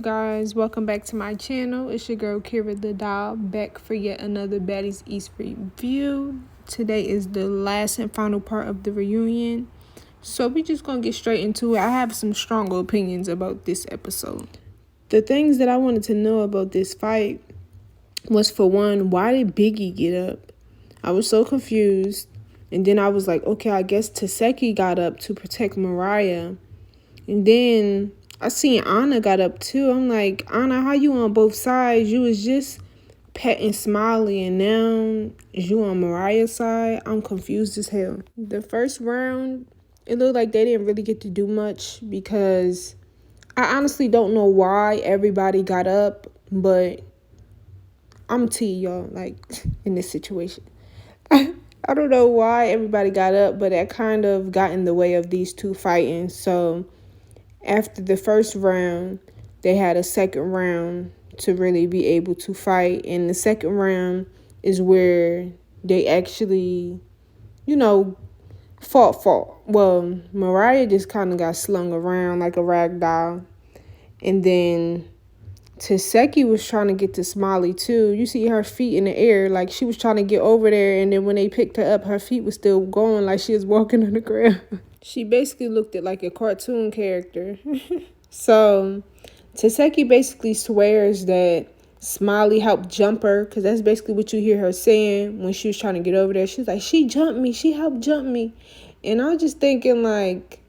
guys, welcome back to my channel. It's your girl Kira the Doll, back for yet another Baddies East review. Today is the last and final part of the reunion, so we just gonna get straight into it. I have some strong opinions about this episode. The things that I wanted to know about this fight was, for one, why did Biggie get up? I was so confused. And then I was like, okay, I guess Taseki got up to protect Mariah. And then I seen Anna got up too. I'm like, Anna, how you on both sides? You was just petting Smiley and now you on Mariah's side. I'm confused as hell. The first round, it looked like they didn't really get to do much because I honestly don't know why everybody got up, but I'm T, y'all, like, in this situation. I don't know why everybody got up, but that kind of got in the way of these two fighting. So after the first round, they had a second round to really be able to fight. And the second round is where they actually, fought. Well, Mariah just kind of got slung around like a rag doll. And then Taseki was trying to get to Smiley too. You see her feet in the air, like she was trying to get over there, and then when they picked her up, her feet was still going like she was walking on the ground. She basically looked at like a cartoon character. So Taseki basically swears that Smiley helped jump her, because that's basically what you hear her saying when she was trying to get over there. She's like, she jumped me, she helped jump me. And I was just thinking, like,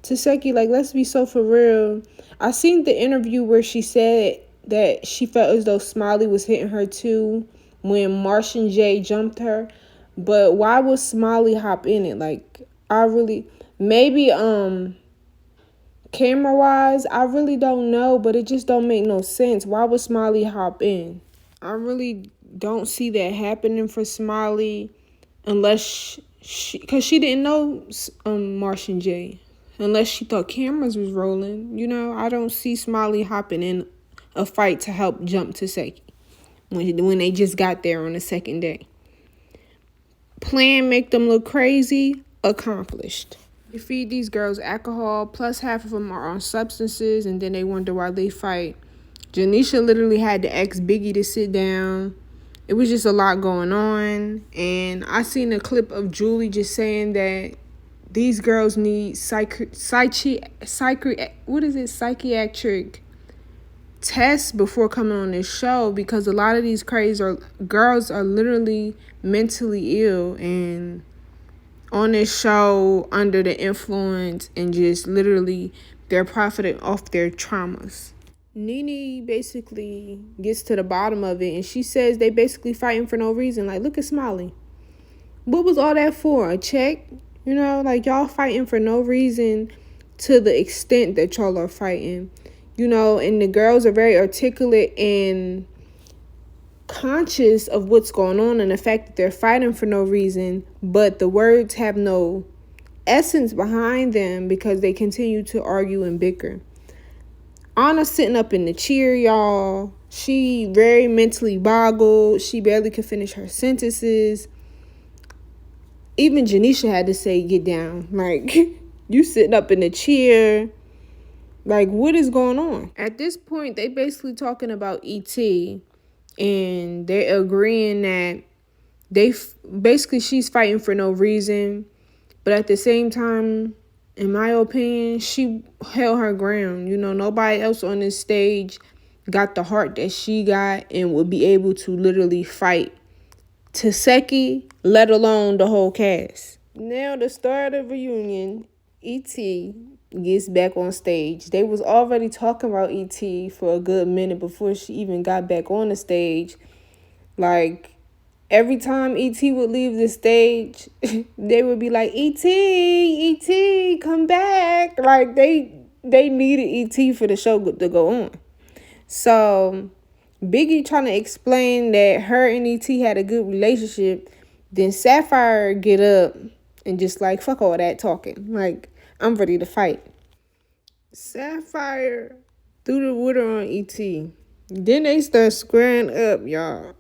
Taseki, like, let's be so for real. I seen the interview where she said that she felt as though Smiley was hitting her too when Martian J jumped her. But why would Smiley hop in it? Like, maybe camera wise, I really don't know, but it just don't make no sense. Why would Smiley hop in? I really don't see that happening for Smiley unless because she didn't know Martian J, unless she thought cameras was rolling. I don't see Smiley hopping in a fight to help jump Taseki when they just got there on the second day. Plan make them look crazy, accomplished. They feed these girls alcohol, plus half of them are on substances, and then they wonder why they fight. Janisha literally had to ask Biggie to sit down. It was just a lot going on, and I seen a clip of Julie just saying that these girls need psychiatric tests before coming on this show, because a lot of these girls are literally mentally ill and on this show under the influence, and just literally they're profiting off their traumas. Nene basically gets to the bottom of it, and she says they basically fighting for no reason. Like, look at Smiley. What was all that for? A check? Like, y'all fighting for no reason to the extent that y'all are fighting. And the girls are very articulate and conscious of what's going on and the fact that they're fighting for no reason, but the words have no essence behind them because they continue to argue and bicker. Anna's sitting up in the chair, y'all. She very mentally boggled. She barely could finish her sentences. Even Janisha had to say, get down. Like, you sitting up in the chair. Like, what is going on? At this point, they basically talking about E.T. and they're agreeing that basically she's fighting for no reason. But at the same time, in my opinion, she held her ground. Nobody else on this stage got the heart that she got and would be able to literally fight Taseki, let alone the whole cast. Now, the start of the reunion, E.T. gets back on stage. They was already talking about E.T. for a good minute before she even got back on the stage. Like, every time E.T. would leave the stage, they would be like, E.T., come back. Like, they needed E.T. for the show to go on. So Biggie trying to explain that her and E.T. had a good relationship. Then Sapphire get up and just like, fuck all that talking. Like, I'm ready to fight. Sapphire threw the water on E.T. Then they start squaring up, y'all.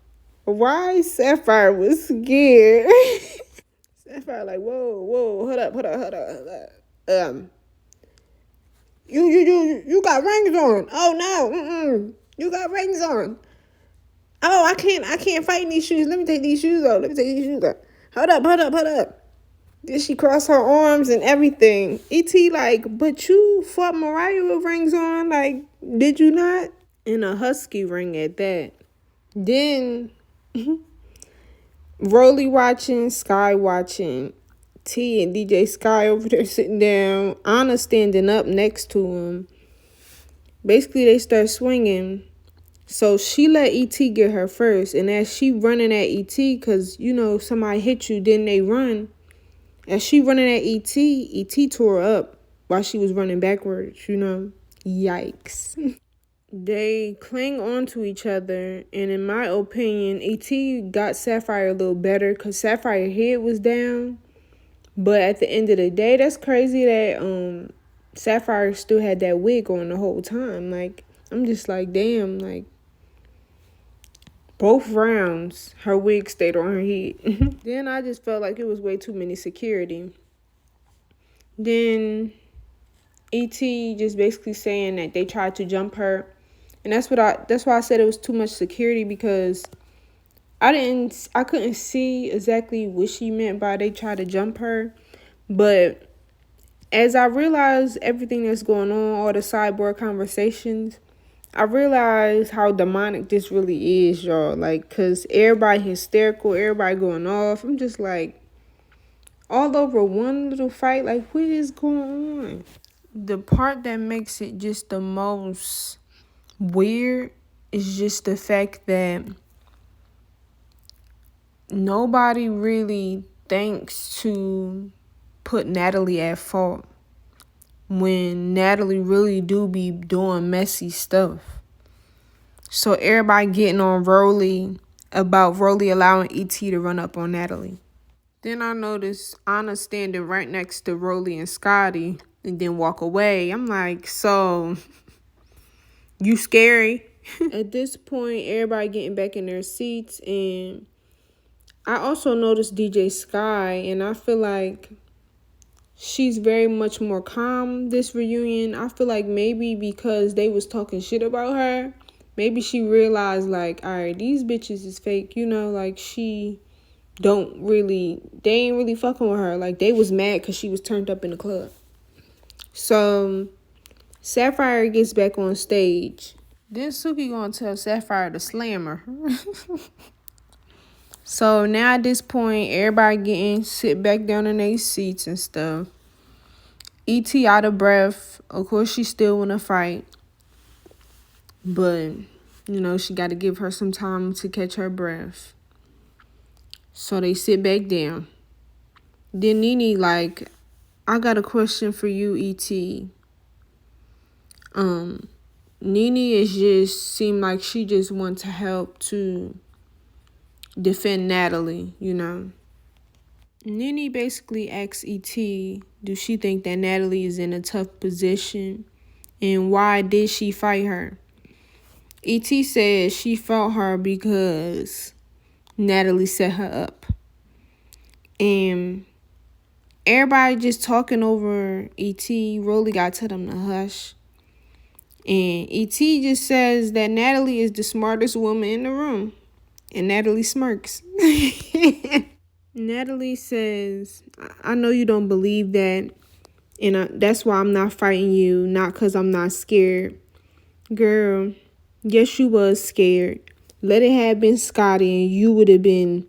Why Sapphire was scared? Sapphire like, whoa, hold up. You got rings on. Oh no, you got rings on. Oh, I can't fight in these shoes. Let me take these shoes off. Hold up. Then she crossed her arms and everything. E.T. like, but you fought Mariah with rings on. Like, did you not? And a husky ring at that. Then Rolly watching, Sky watching, T and DJ Sky over there sitting down, Anna standing up next to him. Basically, they start swinging. So she let E.T. get her first. And as she running at E.T., because, you know, somebody hit you, then they run. As she running at E.T., E.T. tore up while she was running backwards, you know. Yikes. They cling on to each other. And in my opinion, E.T. got Sapphire a little better because Sapphire's head was down. But at the end of the day, that's crazy that Sapphire still had that wig on the whole time. Like, I'm just like, damn, like, both rounds, her wig stayed on her head. Then I just felt like it was way too many security. Then E.T. just basically saying that they tried to jump her. And that's why I said it was too much security, because I couldn't see exactly what she meant by they tried to jump her. But as I realized everything that's going on, all the sideboard conversations, I realized how demonic this really is, y'all. Like, because everybody hysterical, everybody going off. I'm just like, all over one little fight. Like, what is going on? The part that makes it just the most weird is just the fact that nobody really thinks to put Natalie at fault when Natalie really do be doing messy stuff. So everybody getting on Rolly about Rolly allowing E.T. to run up on Natalie. Then I noticed Anna standing right next to Rolly and Scotty and then walk away. I'm like, so you scary? At this point, everybody getting back in their seats. And I also noticed DJ Sky, and I feel like she's very much more calm this reunion. I feel like maybe because they was talking shit about her, maybe she realized, like, all right, these bitches is fake, you know, like, they ain't really fucking with her. Like, they was mad because she was turned up in the club. So Sapphire gets back on stage. Then Suki gonna tell Sapphire to slam her. So now at this point, everybody sit back down in their seats and stuff. E.T. out of breath. Of course, she still want to fight. But, you know, she got to give her some time to catch her breath. So they sit back down. Then Nene like, I got a question for you, E.T. Nene is just seem like she just want to help to defend Natalie, you know. Nene basically asks E.T., do she think that Natalie is in a tough position? And why did she fight her? E.T. says she fought her because Natalie set her up. And everybody just talking over E.T. Rolly got to tell them to hush. And E.T. just says that Natalie is the smartest woman in the room. And Natalie smirks. Natalie says, I know you don't believe that. And that's why I'm not fighting you. Not because I'm not scared. Girl, yes, you was scared. Let it have been Scotty and you would have been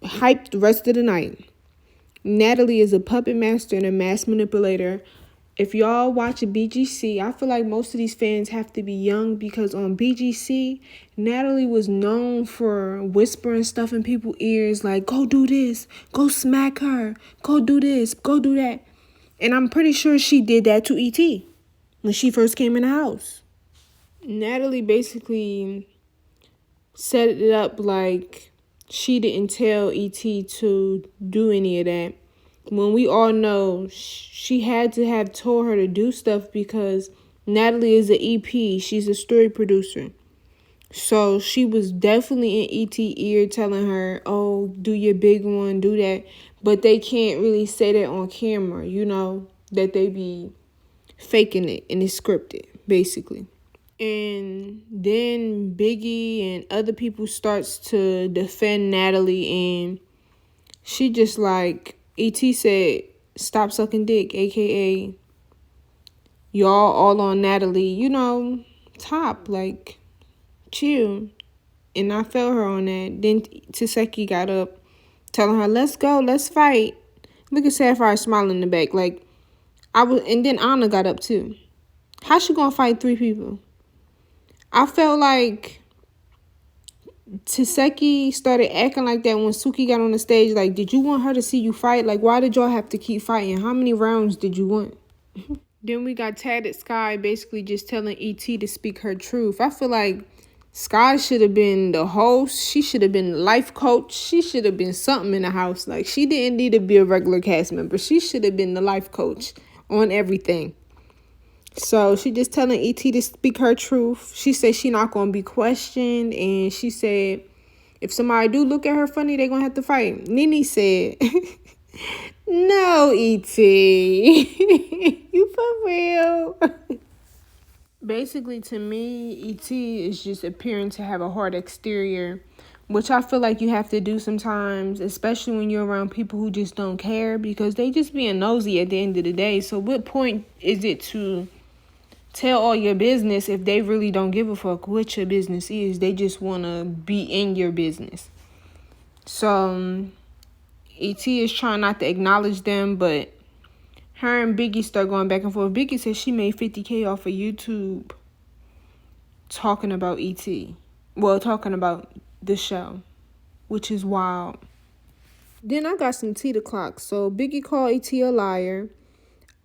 hyped the rest of the night. Natalie is a puppet master and a mass manipulator. If y'all watch BGC, I feel like most of these fans have to be young, because on BGC, Natalie was known for whispering stuff in people's ears like, go do this, go smack her, go do this, go do that. And I'm pretty sure she did that to E.T. when she first came in the house. Natalie basically set it up like she didn't tell E.T. to do any of that, when we all know she had to have told her to do stuff, because Natalie is an EP. She's a story producer. So she was definitely in E.T. ear telling her, oh, do your big one, do that. But they can't really say that on camera, you know, that they be faking it, and it's scripted, basically. And then Biggie and other people starts to defend Natalie, and she just like, E.T. said, stop sucking dick, a.k.a. y'all all on Natalie, top, like, chill. And I felt her on that. Then Taseki got up, telling her, let's go, let's fight. Look at Sapphire smiling in the back. Like, and then Anna got up too. How she gonna fight 3 people? I felt like Taseki started acting like that when Suki got on the stage. Like, did you want her to see you fight? Like, why did y'all have to keep fighting? How many rounds did you want? Then we got Tatted Sky basically just telling E.T. to speak her truth. I feel like Sky should have been the host. She should have been the life coach. She should have been something in the house. Like, she didn't need to be a regular cast member. She should have been the life coach on everything. So she just telling E.T. to speak her truth. She said she not going to be questioned. And she said if somebody do look at her funny, they going to have to fight. Nene said, no, E.T. You for real? Basically, to me, E.T. is just appearing to have a hard exterior, which I feel like you have to do sometimes, especially when you're around people who just don't care, because they just being nosy at the end of the day. So what point is it to tell all your business if they really don't give a fuck what your business is? They just want to be in your business. So E.T. is trying not to acknowledge them, but her and Biggie start going back and forth. Biggie said she made $50K off of YouTube talking about E.T. Well, talking about the show, which is wild. Then I got some tea to clock. So Biggie called E.T. a liar.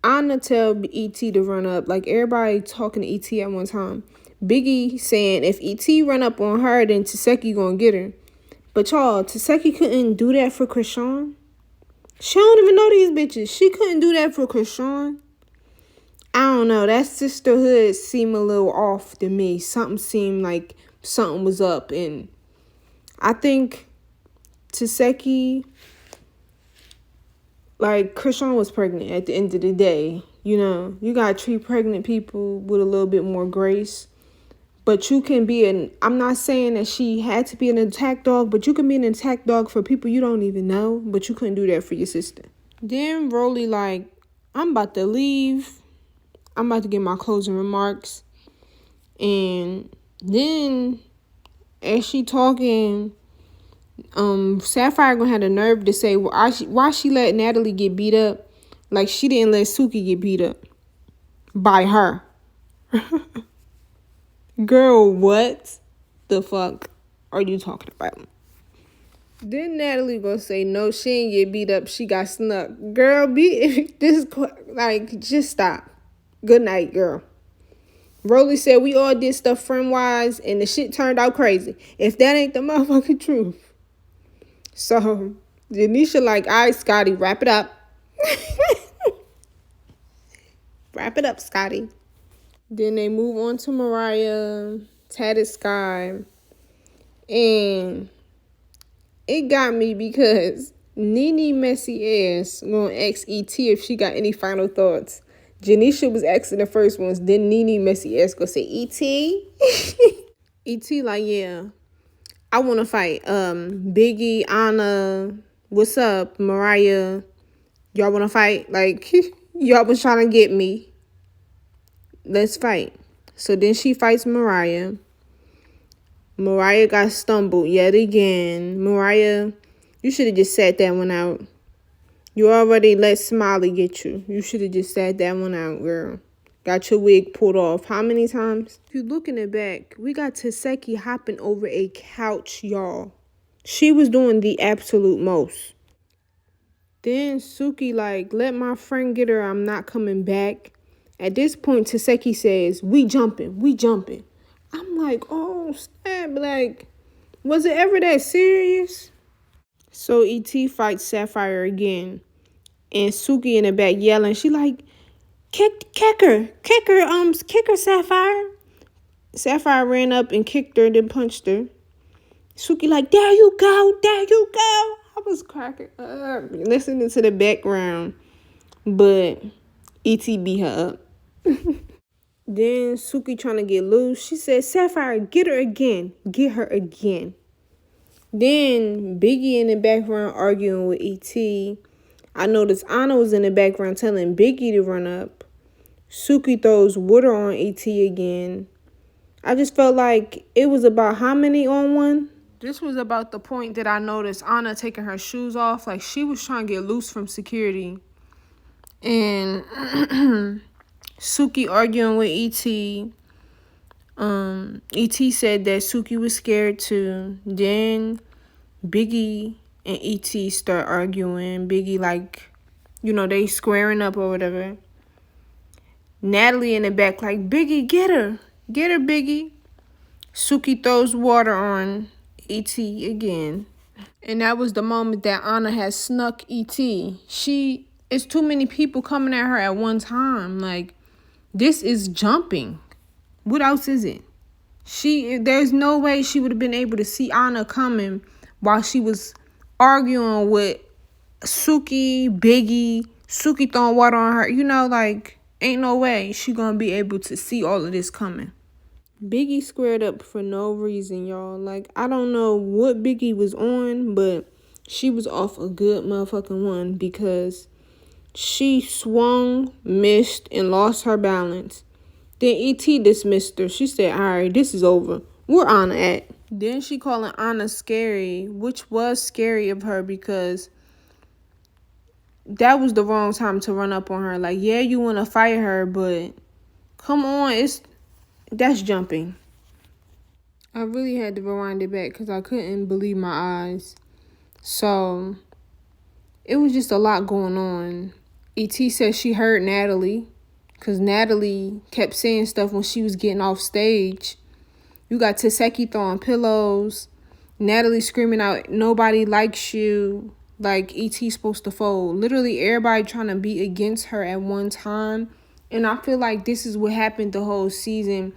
Anna tell E.T. to run up. Like, everybody talking to E.T. at one time. Biggie saying if E.T. run up on her, then Taseki gonna get her. But y'all, Taseki couldn't do that for Krishan. She don't even know these bitches. She couldn't do that for Krishan. I don't know. That sisterhood seemed a little off to me. Something seemed like something was up. And I think Taseki, like, Krishan was pregnant at the end of the day. You got to treat pregnant people with a little bit more grace. But you can be I'm not saying that she had to be an attack dog, but you can be an attack dog for people you don't even know, but you couldn't do that for your sister. Then Rolly like, I'm about to leave. I'm about to get my closing remarks. And then as she talking, Sapphire gonna have the nerve to say, why she let Natalie get beat up? Like, she didn't let Suki get beat up by her. Girl, what the fuck are you talking about? Then Natalie gonna say, no, she ain't get beat up. She got snuck. Girl, just stop. Good night, girl. Rolly said we all did stuff friend-wise, and the shit turned out crazy. If that ain't the motherfucking truth. So, Janisha like, all right, Scotty, wrap it up. Wrap it up, Scotty. Then they move on to Mariah, Tatted Sky, and it got me because Nene messy ass gonna ask E.T. if she got any final thoughts. Janisha was asking the first ones, then Nene messy ass gonna say, E.T.? E.T. like, yeah, I wanna fight. Biggie, Anna, what's up, Mariah? Y'all wanna fight? Like, y'all was trying to get me. Let's fight. So then she fights Mariah. Mariah got stumbled yet again. Mariah, you should have just sat that one out. You already let Smiley get you. You should have just sat that one out, girl. Got your wig pulled off. How many times? If you look in the back, we got Taseki hopping over a couch, y'all. She was doing the absolute most. Then Suki like, let my friend get her. I'm not coming back. At this point, Taseki says, we jumping. I'm like, oh, snap. Like, was it ever that serious? So E.T. fights Sapphire again. And Suki in the back yelling. She like, kick her, Sapphire. Sapphire ran up and kicked her, then punched her. Suki like, there you go. I was cracking up, listening to the background. But E.T. beat her up. Then Suki trying to get loose. She said, Sapphire, get her again. Get her again. Then Biggie in the background arguing with E.T. I noticed Anna was in the background telling Biggie to run up. Suki throws water on E.T. again. I just felt like it was about how many on one? This was about the point that I noticed Anna taking her shoes off. Like she was trying to get loose from security. And Suki arguing with E.T. E.T. said that Suki was scared too. Then Biggie and E.T. start arguing. Biggie they squaring up or whatever. Natalie in the back like, Biggie, get her. Get her, Biggie. Suki throws water on E.T. again. And that was the moment that Anna had snuck E.T. It's too many people coming at her at one time. Like, this is jumping. What else is it? There's no way she would have been able to see Anna coming while she was arguing with Suki, Biggie, Suki throwing water on her. Ain't no way she gonna be able to see all of this coming. Biggie squared up for no reason, y'all. I don't know what Biggie was on, but she was off a good motherfucking one because she swung, missed, and lost her balance. Then E.T. dismissed her. She said, all right, this is over. Where Anna at? Then she calling Anna scary, which was scary of her because that was the wrong time to run up on her. Like, yeah, you want to fight her, but come on, that's jumping. I really had to rewind it back because I couldn't believe my eyes. So, it was just a lot going on. E.T. said she heard Natalie because Natalie kept saying stuff when she was getting off stage. You got Taseki throwing pillows. Natalie screaming out, nobody likes you. Like E.T. supposed to fold. Literally everybody trying to be against her at one time. And I feel like this is what happened the whole season.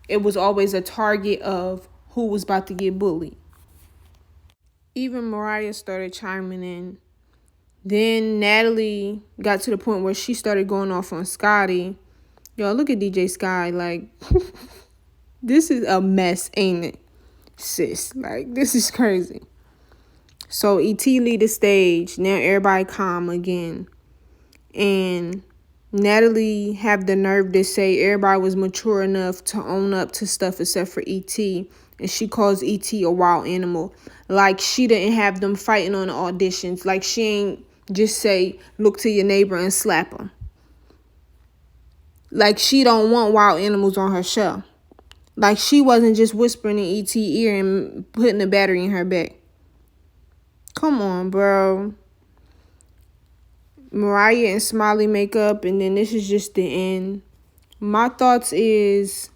It was always a target of who was about to get bullied. Even Mariah started chiming in. Then Natalie got to the point where she started going off on Scotty. Y'all, look at DJ Sky. This is a mess, ain't it, sis? This is crazy. So E.T. lead the stage. Now everybody calm again. And Natalie have the nerve to say everybody was mature enough to own up to stuff except for E.T. And she calls E.T. a wild animal. She didn't have them fighting on the auditions. She ain't just say, look to your neighbor and slap her. She don't want wild animals on her show. She wasn't just whispering in E.T. ear and putting a battery in her back. Come on, bro. Mariah and Smiley make up, and then this is just the end. My thoughts is,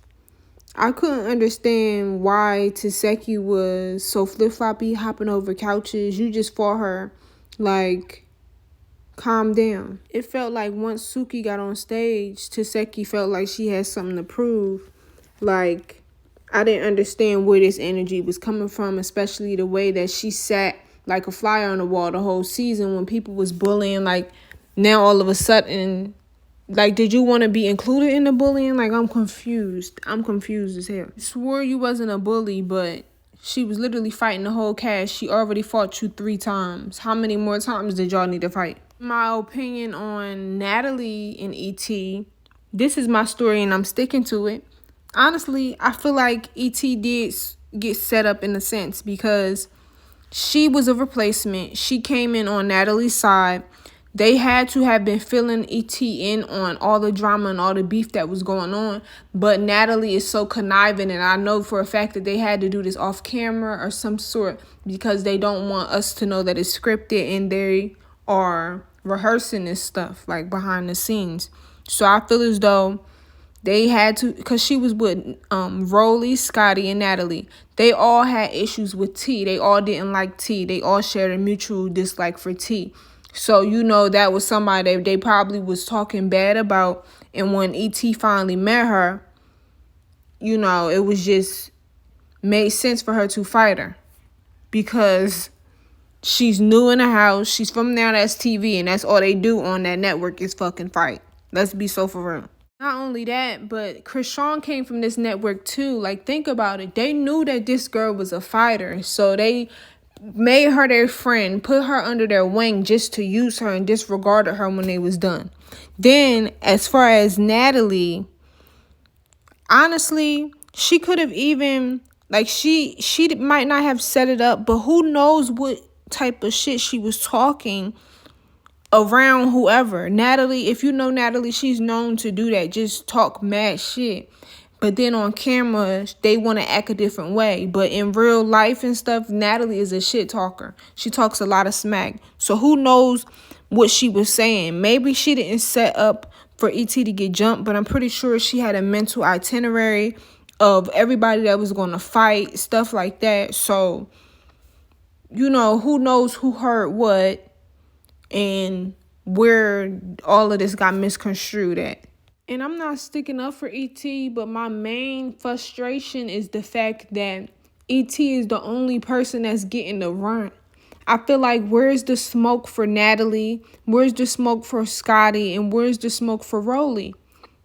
I couldn't understand why Taseki was so flip-floppy, hopping over couches. You just fought her. Calm down. It felt like once Suki got on stage, Taseki felt like she had something to prove. I didn't understand where this energy was coming from, especially the way that she sat like a fly on the wall the whole season when people was bullying. Now all of a sudden, did you want to be included in the bullying? I'm confused. I'm confused as hell. Swore you wasn't a bully, but she was literally fighting the whole cast. She already fought you 3 times. How many more times did y'all need to fight? My opinion on Natalie and E.T., this is my story and I'm sticking to it. Honestly, I feel like E.T. did get set up in a sense because she was a replacement. She came in on Natalie's side. They had to have been filling E.T. in on all the drama and all the beef that was going on. But Natalie is so conniving, and I know for a fact that they had to do this off camera or some sort because they don't want us to know that it's scripted and they are rehearsing this stuff behind the scenes. So I feel as though they had to, because she was with Rolly, Scotty, and Natalie. They all had issues with T. They all didn't like T. They all shared a mutual dislike for T. So, that was somebody that they probably was talking bad about. And when E.T. finally met her, it was just made sense for her to fight her. Because she's new in the house. She's from Now That's TV. And that's all they do on that network is fucking fight. Let's be so for real. Not only that, but Krishan came from this network too. Like, think about it. They knew that this girl was a fighter, so they made her their friend, put her under their wing just to use her and disregarded her when they was done. Then, as far as Natalie, honestly, she could have even like she might not have set it up, but who knows what type of shit she was talking around whoever. Natalie, if you know Natalie, she's known to do that, just talk mad shit. But then on camera, they want to act a different way. But in real life and stuff, Natalie is a shit talker. She talks a lot of smack. So who knows what she was saying? Maybe she didn't set up for ET to get jumped, but I'm pretty sure she had a mental itinerary of everybody that was going to fight, stuff like that. So, who knows who heard what and where all of this got misconstrued at. And I'm not sticking up for ET, but my main frustration is the fact that ET is the only person that's getting the run. I feel like, where's the smoke for Natalie? Where's the smoke for Scotty? And where's the smoke for Rolly?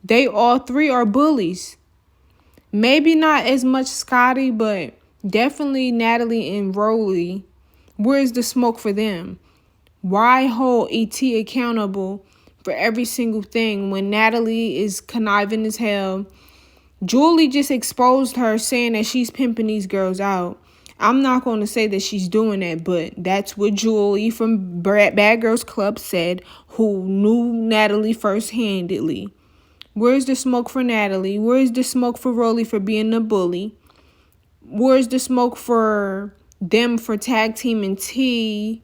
They all three are bullies. Maybe not as much Scotty, but definitely Natalie and Rolly. Where's the smoke for them? Why hold ET accountable for every single thing when Natalie is conniving as hell? Julie just exposed her, saying that she's pimping these girls out. I'm not going to say that she's doing that, but that's what Julie from Bad Girls Club said, who knew Natalie first-handedly. Where's the smoke for Natalie? Where's the smoke for Rolly for being a bully? Where's the smoke for them for tag teaming T?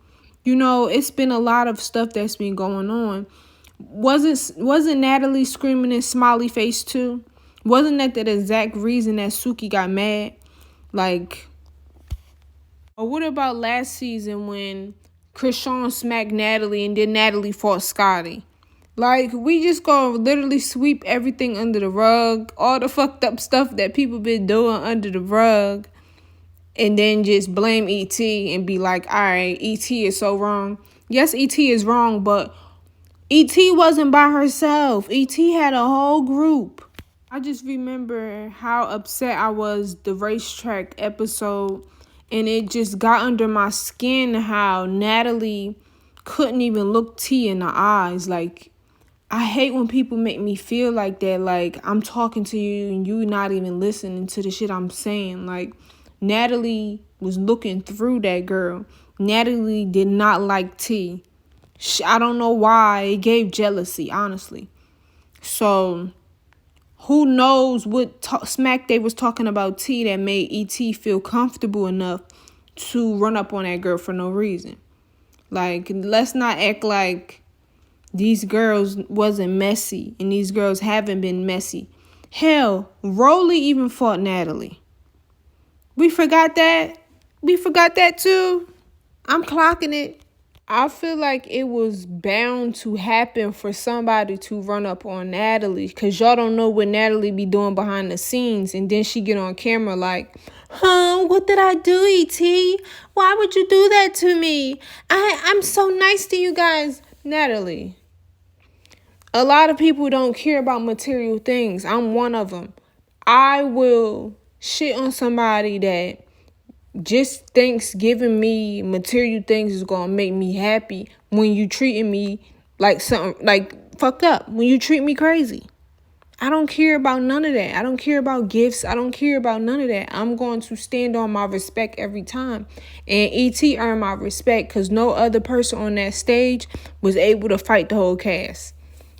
It's been a lot of stuff that's been going on. Wasn't Natalie screaming in smiley face too? Wasn't that the exact reason that Suki got mad? Or what about last season when Krishan smacked Natalie and then Natalie fought Scotty? We just gonna literally sweep everything under the rug, all the fucked up stuff that people been doing under the rug, and then just blame ET and be like, all right, ET is so wrong. Yes, ET is wrong, but ET wasn't by herself. ET had a whole group. I just remember how upset I was the racetrack episode, and it just got under my skin how Natalie couldn't even look T in the eyes. I hate when people make me feel like that, I'm talking to you and you not even listening to the shit I'm saying. Natalie was looking through that girl. Natalie did not like T. I don't know why. It gave jealousy, honestly. So, who knows what smack they was talking about T that made ET feel comfortable enough to run up on that girl for no reason. Let's not act like these girls wasn't messy and these girls haven't been messy. Hell, Rolly even fought Natalie. We forgot that? We forgot that too? I'm clocking it. I feel like it was bound to happen for somebody to run up on Natalie, because y'all don't know what Natalie be doing behind the scenes, and then she get on camera like, what did I do, E.T.? Why would you do that to me? I'm so nice to you guys. Natalie, a lot of people don't care about material things. I'm one of them. I will shit on somebody that just thinks giving me material things is gonna make me happy when you treating me like something fucked up, when you treat me crazy. I don't care about none of that. I don't care about gifts. I don't care about none of that. I'm going to stand on my respect every time. And E.T. earned my respect because no other person on that stage was able to fight the whole cast.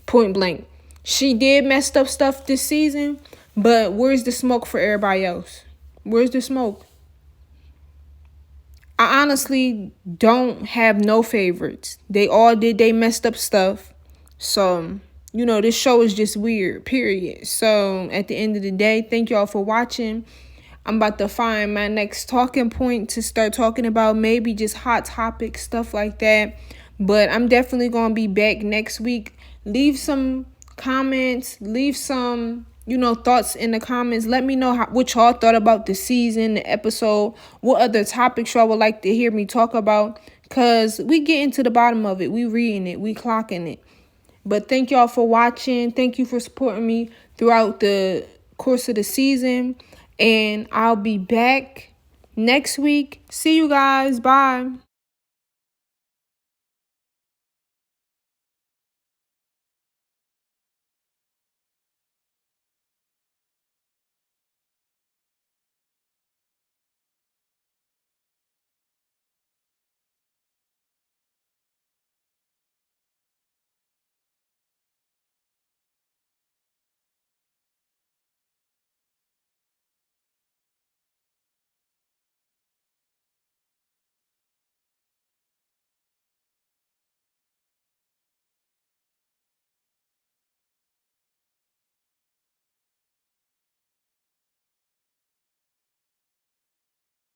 Point blank. She did messed up stuff this season, but where's the smoke for everybody else? Where's the smoke? I honestly don't have no favorites. They all did they messed up stuff. So, this show is just weird, period. So, at the end of the day, thank y'all for watching. I'm about to find my next talking point to start talking about, maybe just hot topics, stuff like that. But I'm definitely going to be back next week. Leave some comments. Leave some thoughts in the comments. Let me know what y'all thought about the season, the episode, what other topics y'all would like to hear me talk about, because we getting to the bottom of it. We reading it. We clocking it. But thank y'all for watching. Thank you for supporting me throughout the course of the season. And I'll be back next week. See you guys. Bye.